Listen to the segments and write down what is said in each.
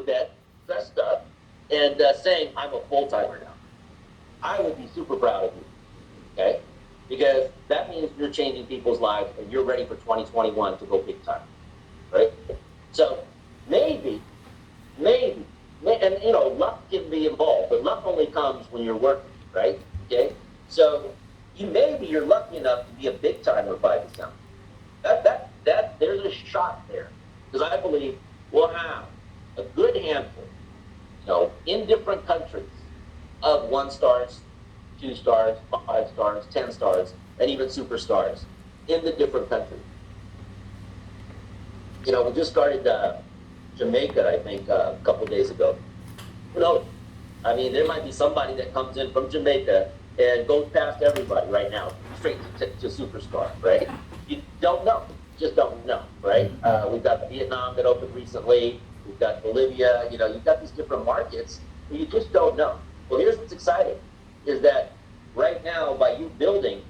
bed, dressed up, and saying, I'm a full-timer now. I would be super proud of you, okay? Because that means you're changing people's lives and you're ready for 2021 to go big time, right? So maybe, and luck can be involved, but luck only comes when you're working, right? Okay? So maybe you're lucky enough to be a big timer by December. There's a shot there. Because I believe we'll have a good handful, in different countries of 1 stars, 2 stars, 5 stars, 10 stars, and even superstars in the different countries. We just started Jamaica, I think, a couple of days ago. Who knows? I mean, there might be somebody that comes in from Jamaica and goes past everybody right now, straight to superstar, right? You don't know. Just don't know, right? We've got Vietnam that opened recently. We've got Bolivia. You've got these different markets, but you just don't know. Well, here's what's exciting, is that right now, by you building,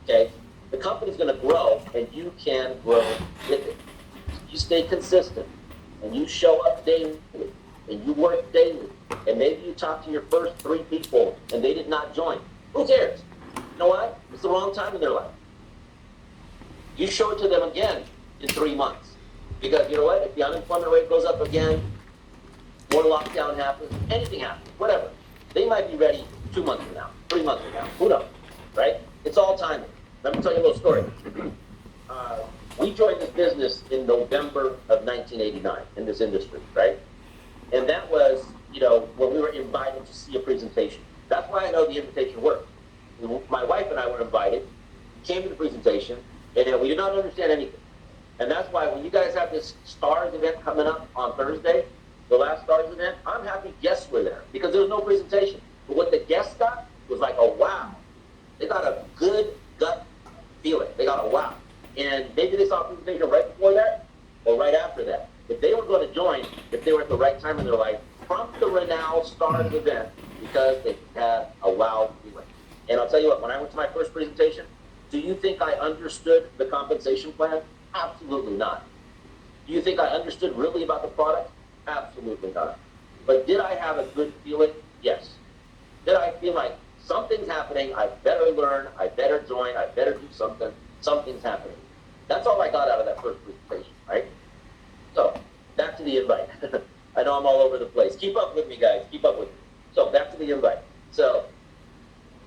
okay, the company's going to grow, and you can grow with it. You stay consistent, and you show up daily, and you work daily, and maybe you talk to your first 3 people, and they did not join. Who cares? You know why? It's the wrong time in their life. You show it to them again in 3 months. Because you know what? If the unemployment rate goes up again, more lockdown happens, anything happens, whatever. They might be ready 2 months from now, 3 months from now. Who knows? Right? It's all timing. Let me tell you a little story. We joined this business in November of 1989 in this industry, right? And that was, when we were invited to see a presentation. That's why I know the invitation worked. My wife and I were invited, came to the presentation, and we did not understand anything. And that's why when you guys have this STARS event coming up on Thursday, the last STARS event, I'm happy guests were there because there was no presentation. But what the guests got was like a wow. They got a good gut feeling. They got a wow. And maybe they saw a presentation right before that or right after that. If they were going to join, if they were at the right time in their life, from the RèNao STARS event, because they had a wow feeling. And I'll tell you what, when I went to my first presentation, do you think I understood the compensation plan? Absolutely not. Do you think I understood really about the product? Absolutely not. But did I have a good feeling? Yes. Did I feel like something's happening, I better learn, I better join, I better do something, something's happening. That's all I got out of that first presentation, right? So, back to the invite. I know I'm all over the place. Keep up with me, guys. Keep up with me. So, back to the invite. So,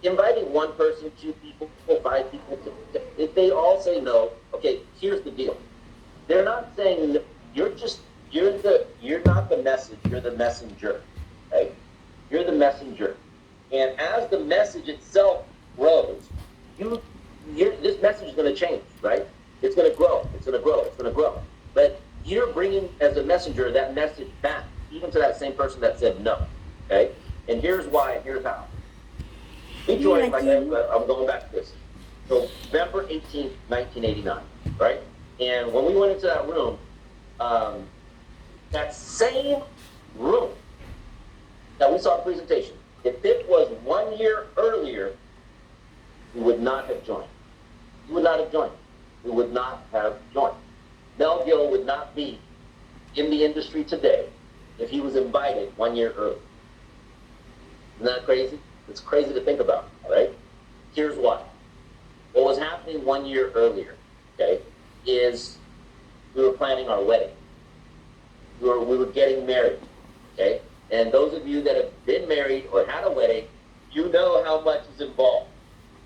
inviting 1 person, 2 people, 5 people, if they all say no, okay, here's the deal. They're not saying, you're not the message, you're the messenger, right? You're the messenger. And as the message itself grows, this message is going to change, right? It's going to grow, it's going to grow, it's going to grow. But you're bringing, as a messenger, that message back, even to that same person that said no, okay? And here's why, and here's how. We joined, like I'm going back to this. November 18th, 1989, right? And when we went into that room, that same room that we saw the presentation, if it was 1 year earlier, we would not have joined. We would not have joined. We would not have joined. Mel Gill would not be in the industry today if he was invited 1 year early. Isn't that crazy? It's crazy to think about, right? Here's why. What was happening 1 year earlier, okay, is we were planning our wedding. We were getting married, okay? And those of you that have been married or had a wedding, you know how much is involved,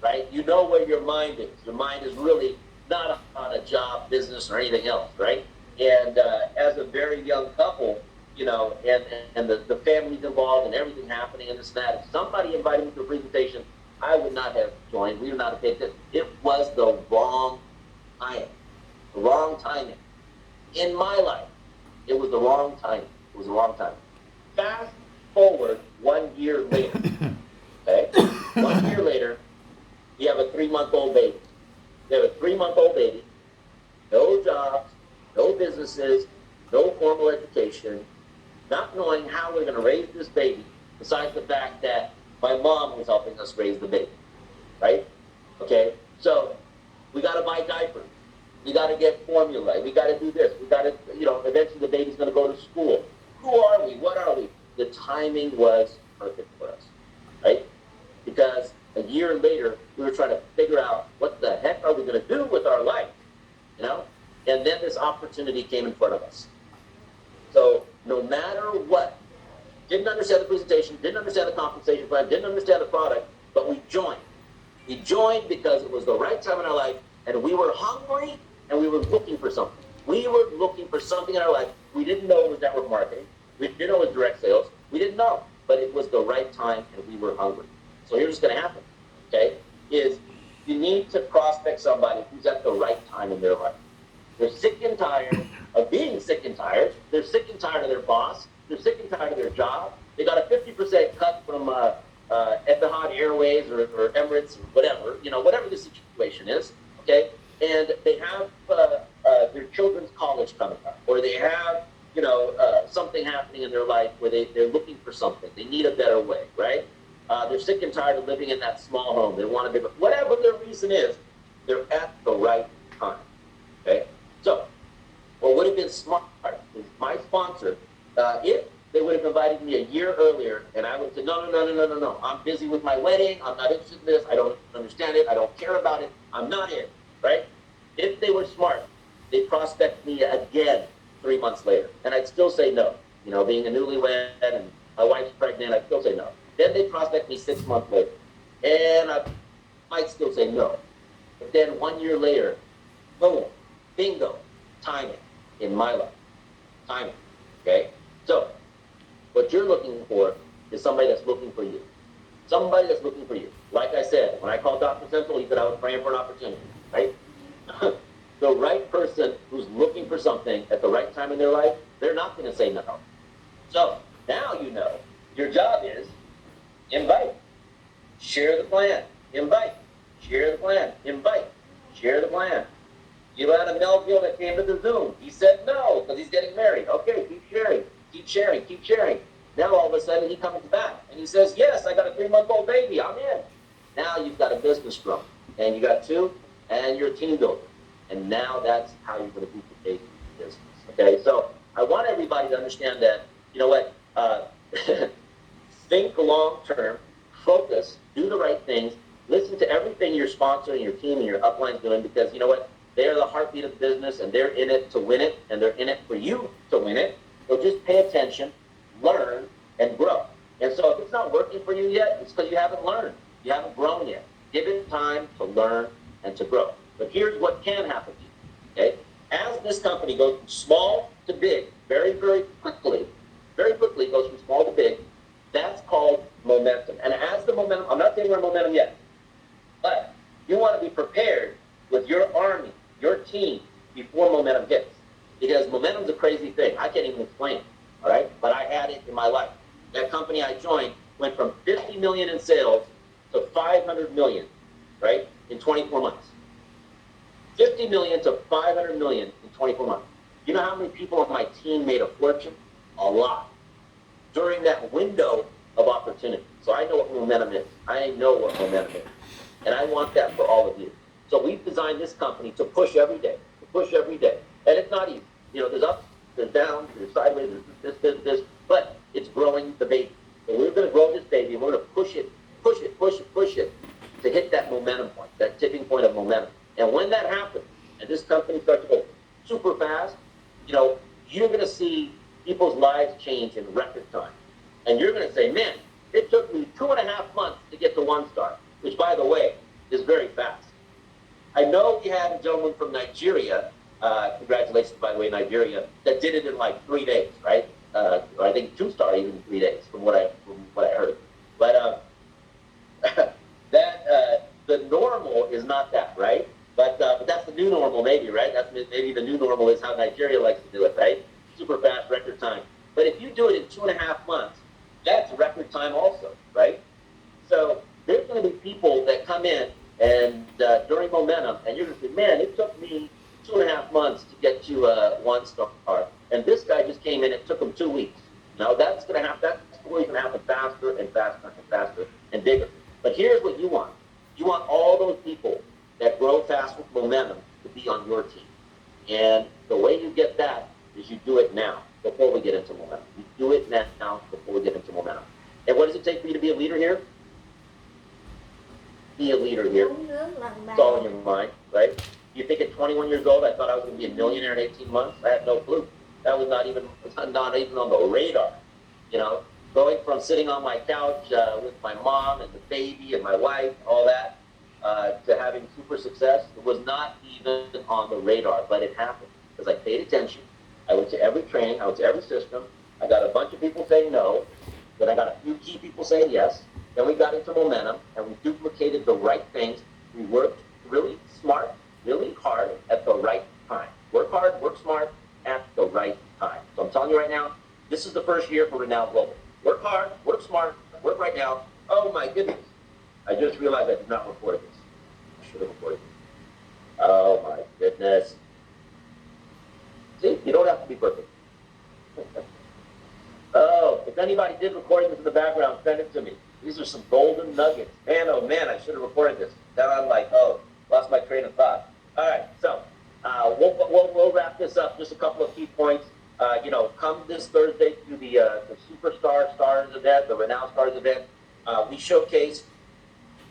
right? You know where your mind is. Your mind is really not on a job, business, or anything else, right? And as a very young couple, and the family's involved and everything happening and this and that, if somebody invited me to a presentation, I would not have joined. We would not have picked it. It was the wrong timing. The wrong timing. In my life, it was the wrong timing. It was the wrong timing. Fast forward 1 year later, okay? 1 year later, we have a 3-month-old baby. We have a 3-month-old baby, no jobs, no businesses, no formal education, not knowing how we're going to raise this baby, besides the fact that my mom was helping us raise the baby, right? Okay, so we got to buy diapers. We got to get formula. We got to do this. We got to, eventually the baby's going to go to school. Who are we? What are we? The timing was perfect for us, right? Because a year later, we were trying to figure out what the heck are we going to do with our life, you know? And then this opportunity came in front of us. So no matter what, didn't understand the presentation, didn't understand the compensation plan, didn't understand the product, but we joined. We joined because it was the right time in our life, and we were hungry, and we were looking for something. We were looking for something in our life. We didn't know it was network marketing. We didn't know it was direct sales. We didn't know, but it was the right time, and we were hungry. So here's what's going to happen, okay, is you need to prospect somebody who's at the right time in their life. They're sick and tired of being sick and tired. They're sick and tired of their boss. They're sick and tired of their job. They got a 50% cut from Etihad Airways or Emirates or whatever, you know, whatever the situation is, okay? And they have their children's college coming up, or they have, you know, something happening in their life where they're looking for something. They need a better way, right? They're sick and tired of living in that small home. They want to be, whatever their reason is, they're at the right time, okay? So, what would have been smart is my sponsor, if they would have invited me a year earlier, and I would say, no, I'm busy with my wedding, I'm not interested in this, I don't understand it, I don't care about it, I'm not in, right? If they were smart, they'd prospect me again 3 months later, and I'd still say no. You know, being a newlywed and my wife's pregnant, I'd still say no. Then they'd prospect me 6 months later, and I might still say no. But then 1 year later, boom, bingo, timing in my life, timing, okay? So, what you're looking for is somebody that's looking for you. Somebody that's looking for you. Like I said, when I called Dr. Central, he said I was praying for an opportunity, right? The right person who's looking for something at the right time in their life, they're not going to say no. So, now you know, your job is invite, share the plan, invite, share the plan, invite, share the plan. You had a Melville that came to the Zoom. He said no, because he's getting married. Okay, keep sharing, keep sharing, keep sharing. Now all of a sudden he comes back and he says, yes, I got a 3-month-old baby, I'm in. Now you've got a business growing, and you got 2, and you're a team builder. And now that's how you're going to duplicate the business. Okay, so I want everybody to understand that, you know what, think long term, focus, do the right things, listen to everything your sponsor and your team and your upline's doing, because you know what, they're the heartbeat of the business, and they're in it to win it, and they're in it for you to win it. So just pay attention, learn, and grow. And so if it's not working for you yet, it's because you haven't learned. You haven't grown yet. Give it time to learn and to grow. But here's what can happen to you, okay? As this company goes from small to big, very, very quickly goes from small to big, that's called momentum. And as the momentum, I'm not saying we're momentum yet, but you want to be prepared with your army, your team, before momentum hits. Because momentum's a crazy thing. I can't even explain it, all right? But I had it in my life. That company I joined went from 50 million in sales to 500 million, right, in 24 months. 50 million to 500 million in 24 months. You know how many people on my team made a fortune? A lot. During that window of opportunity. So I know what momentum is. I know what momentum is. And I want that for all of you. So we've designed this company to push every day, And it's not easy. You know, there's ups, there's downs, there's sideways, there's this, but it's growing the baby. So we're going to grow this baby, and we're going to push it to hit that momentum point, that tipping point of momentum. And when that happens, and this company starts to go super fast, you know, you're going to see people's lives change in record time. And you're going to say, man, it took me 2.5 months to get to 1 star, which, by the way, is very fast. I know we had a gentleman from Nigeria, congratulations, by the way, Nigeria, that did it in like 3 days, right? Or I think 2 star even in 3 days, from what I heard. But the normal is not that, right? But that's the new normal, maybe, right? That's maybe the new normal is how Nigeria likes to do it, right? Super fast, record time. But if you do it in 2.5 months, that's record time also, right? So there's going to be people that come in and during momentum, and you're going to say, man, it took me 2.5 months to get to 1 star, and this guy just came in, it took him 2 weeks. Now that's going to happen. That's always going to happen faster and faster and faster and bigger. But here's what you want. You want all those people that grow fast with momentum to be on your team. And the way you get that is you do it now, before we get into momentum. do it now before we get into momentum. And what does it take for you to be a leader here? Be a leader here. It's all in your mind, right? You think at 21 years old, I thought I was going to be a millionaire in 18 months? I had no clue. That was not even on the radar. You know, going from sitting on my couch with my mom and the baby and my wife, all that, to having super success, it was not even on the radar, but it happened because I paid attention. I went to every training, I went to every system. I got a bunch of people saying no, then I got a few key people saying yes. Then we got into momentum and we duplicated the right things. We worked really smart, really hard at the right time. Work hard, work smart at the right time. So I'm telling you right now, this is the first year for RèNao Global. Work hard, work smart, work right now. Oh my goodness. I just realized I did not record this. I should have recorded this. Oh my goodness. See, you don't have to be perfect. Oh, if anybody did record this in the background, send it to me. These are some golden nuggets. Man, oh man, I should have recorded this. Now I'm like, oh, lost my train of thought. All right, so we'll wrap this up. Just a couple of key points. Come this Thursday to the Superstar Stars event, the RèNao Stars event. We showcased,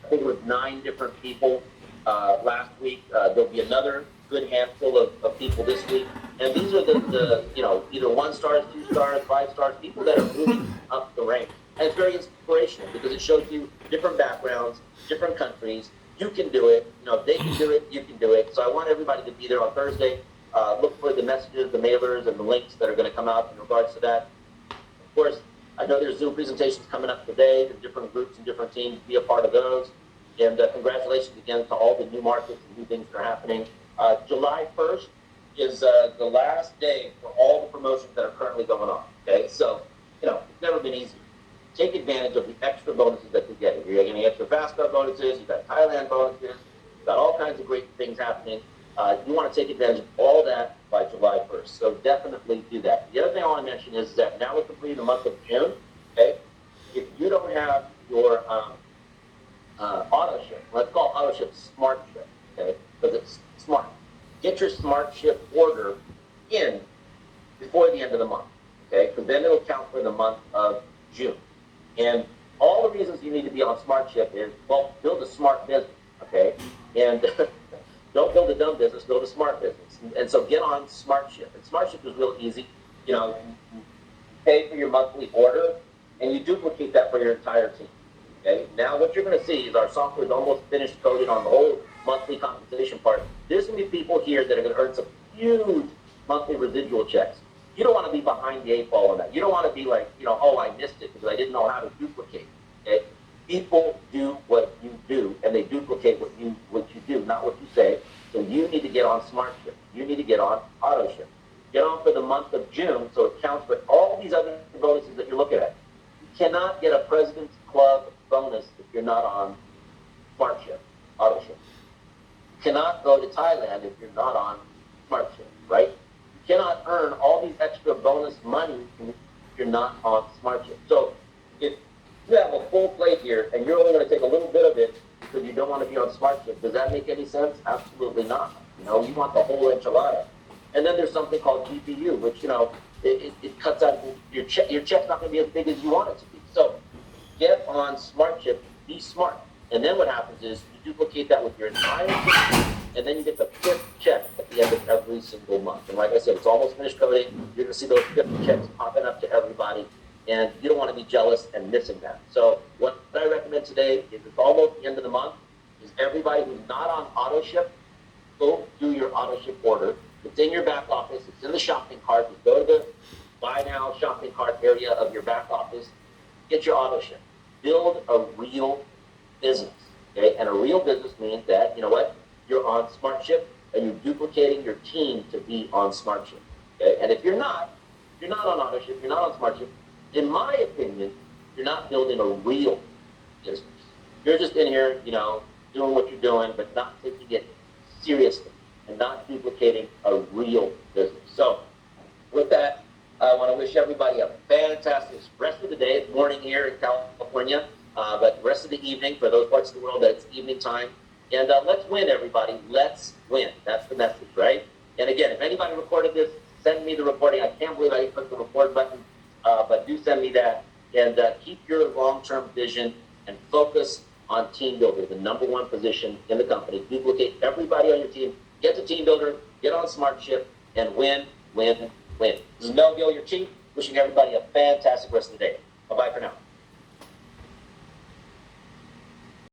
I think it was 9 different people last week. There'll be another good handful of people this week. And these are the either 1 stars, 2 stars, 5 stars, people that are moving up the ranks. And it's very inspirational because it shows you different backgrounds, different countries. You can do it. If they can do it, you can do it. So I want everybody to be there on Thursday. Look for the messages, the mailers, and the links that are going to come out in regards to that. Of course, I know there's Zoom presentations coming up today. There's different groups and different teams. Be a part of those. And congratulations again to all the new markets and new things that are happening. July 1st is the last day for all the promotions that are currently going on. Okay, so it's never been easy. Take advantage of the extra bonuses that you're getting. You're getting extra fast car bonuses. You've got Thailand bonuses. You've got all kinds of great things happening. You want to take advantage of all that by July 1st. So definitely do that. The other thing I want to mention is that now we're completing the month of June. Okay, if you don't have your auto ship, let's call auto ship smart ship. Okay, because it's smart. Get your smart ship order in before the end of the month. Okay, because then it'll count for the month of June. And all the reasons you need to be on SmartShip is, well, build a smart business, okay? And don't build a dumb business, build a smart business. And so get on SmartShip. And SmartShip is real easy. You pay for your monthly order, and you duplicate that for your entire team, okay? Now what you're going to see is our software is almost finished coded on the whole monthly compensation part. There's going to be people here that are going to earn some huge monthly residual checks. You don't want to be behind the 8 ball on that. You don't want to be like, oh, I missed it because I didn't know how to duplicate. Okay? People do what you do, and they duplicate what you do, not what you say. So you need to get on SmartShip. You need to get on AutoShip. Get on for the month of June, so it counts for all these other bonuses that you're looking at. You cannot get a President's Club bonus if you're not on SmartShip, AutoShip. You cannot go to Thailand if you're not on SmartShip, right? Cannot earn all these extra bonus money if you're not on SmartShip. So if you have a full plate here and you're only going to take a little bit of it because you don't want to be on SmartShip, does that make any sense? Absolutely not. You want the whole enchilada. And then there's something called GPU, which it cuts out your check. Your check's not going to be as big as you want it to be. So get on SmartShip. Be smart. And then what happens is you duplicate that with your entire team, and then you get the 5th check at the end of every single month. And like I said, it's almost finished coding. You're going to see those 5th checks popping up to everybody, and you don't want to be jealous and missing that. So what I recommend today is it's almost the end of the month, is everybody who's not on AutoShip, go do your AutoShip order. It's in your back office. It's in the shopping cart. Just go to the Buy Now shopping cart area of your back office. Get your AutoShip. Build a real business. Okay? And a real business means that, you're on SmartShip and you're duplicating your team to be on SmartShip. Okay? And if you're not on AutoShip, you're not on SmartShip, in my opinion, you're not building a real business. You're just in here, doing what you're doing, but not taking it seriously and not duplicating a real business. So with that, I want to wish everybody a fantastic rest of the day. It's morning here in California, but the rest of the evening, for those parts of the world that it's evening time. And let's win, everybody. Let's win. That's the message, right? And again, if anybody recorded this, send me the recording. I can't believe I didn't click the record button. but do send me that. And keep your long-term vision and focus on team builder, the number one position in the company. Duplicate everybody on your team. Get the team builder, get on Smart Ship, and win, win, win. This is Mel Gill, your chief, wishing everybody a fantastic rest of the day. Bye-bye for now.